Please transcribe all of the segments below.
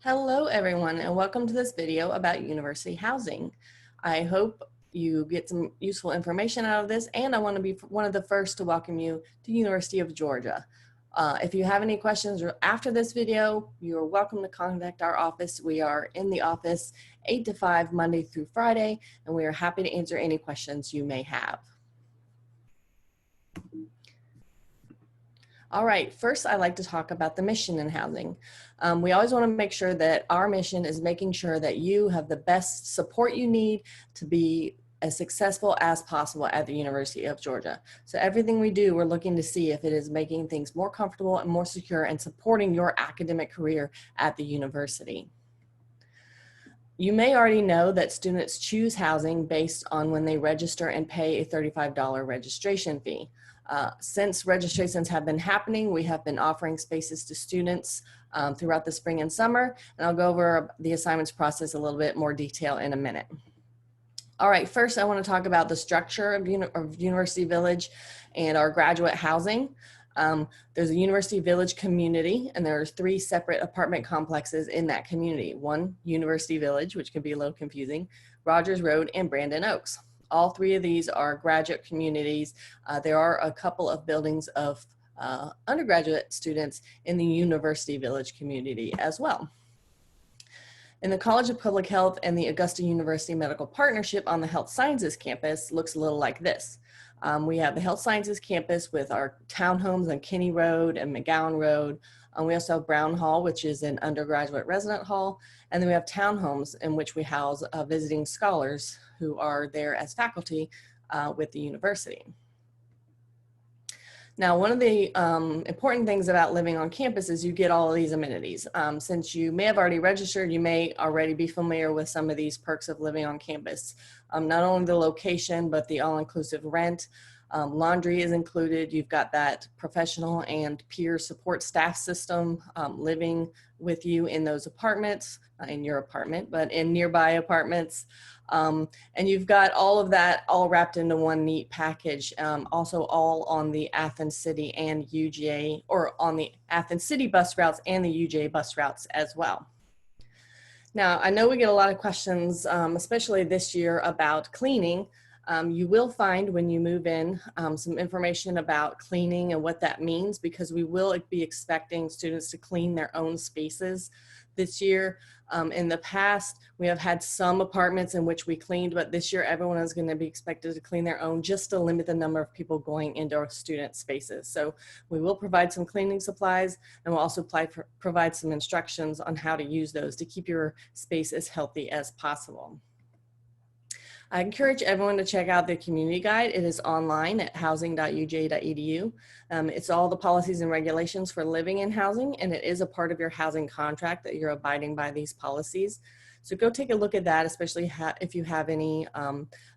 Hello everyone and welcome to this video about university housing. I hope you get some useful information out of this, and I want to be one of the first to welcome you to University of Georgia. If you have any questions after this video, you're welcome to contact our office. We are in the office 8 to 5 Monday through Friday, and we are happy to answer any questions you may have. All right, first I'd like to talk about the mission in housing. We always want to make sure that our mission is making sure that you have the best support you need to be as successful as possible at the University of Georgia. So everything we do, we're looking to see if it is making things more comfortable and more secure and supporting your academic career at the university. You may already know that students choose housing based on when they register and pay a $35 registration fee. Since registrations have been happening, we have been offering spaces to students throughout the spring and summer, and I'll go over the assignments process a little bit more detail in a minute. All right, first I want to talk about the structure of University Village and our graduate housing. There's a University Village community, and there are 3 separate apartment complexes in that community. One, University Village, which can be a little confusing, Rogers Road, and Brandon Oaks. All 3 of these are graduate communities. There are a couple of buildings of undergraduate students in the University Village community as well. In the College of Public Health and the Augusta University Medical Partnership on the Health Sciences campus looks a little like this. We have the Health Sciences campus with our townhomes on Kinney Road and McGowan Road. We also have Brown Hall, which is an undergraduate resident hall. And then we have townhomes in which we house visiting scholars who are there as faculty with the university. Now, one of the important things about living on campus is you get all of these amenities. Since you may have already registered, you may already be familiar with some of these perks of living on campus. Not only the location, but the all-inclusive rent. Laundry is included. You've got that professional and peer support staff system living with you in those apartments, not in your apartment, but in nearby apartments. And you've got all of that all wrapped into one neat package, also all on the Athens City and UGA, or on the Athens City bus routes and the UGA bus routes as well. Now, I know we get a lot of questions, especially this year, about cleaning. You will find when you move in some information about cleaning and what that means, because we will be expecting students to clean their own spaces this year. In the past, we have had some apartments in which we cleaned, but this year everyone is going to be expected to clean their own, just to limit the number of people going into our student spaces. So we will provide some cleaning supplies, and we'll also provide some instructions on how to use those to keep your space as healthy as possible. I encourage everyone to check out the community guide. It is online at housing.uj.edu. It's all the policies and regulations for living in housing, and it is a part of your housing contract that you're abiding by these policies. So go take a look at that, especially if you have any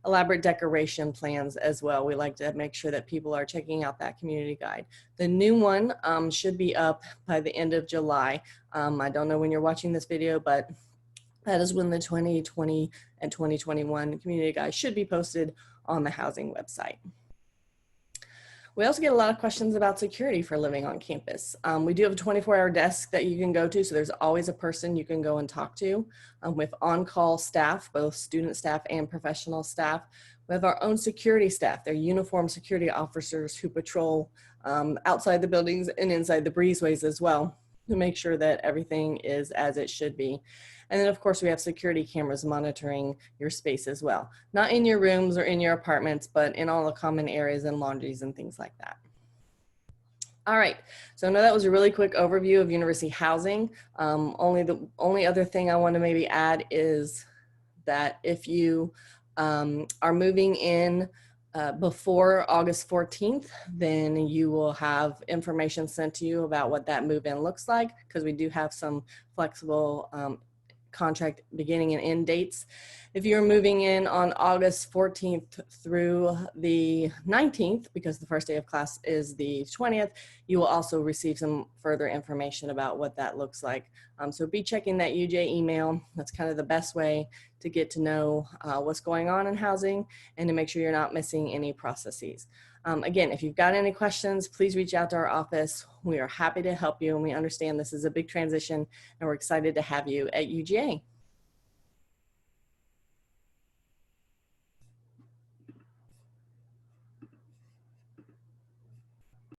elaborate decoration plans as well. We like to make sure that people are checking out that community guide. The new one should be up by the end of July. I don't know when you're watching this video, but that is when the 2020 and 2021 community guide should be posted on the housing website. We also get a lot of questions about security for living on campus. We do have a 24-hour desk that you can go to, so there's always a person you can go and talk to. With on-call staff, both student staff and professional staff. We have our own security staff. They're uniformed security officers who patrol outside the buildings and inside the breezeways as well, to make sure that everything is as it should be. And then of course we have security cameras monitoring your space as well. Not in your rooms or in your apartments, but in all the common areas and laundries and things like that. All right, so I know that was a really quick overview of university housing. The only other thing I want to maybe add is that if you are moving in before August 14th, then you will have information sent to you about what that move-in looks like, because we do have some flexible contract beginning and end dates. If you're moving in on August 14th through the 19th, because the first day of class is the 20th, you will also receive some further information about what that looks like. So be checking that UJ email. That's kind of the best way to get to know what's going on in housing and to make sure you're not missing any processes. Again, if you've got any questions, please reach out to our office. We are happy to help you, and we understand this is a big transition, and we're excited to have you at UGA.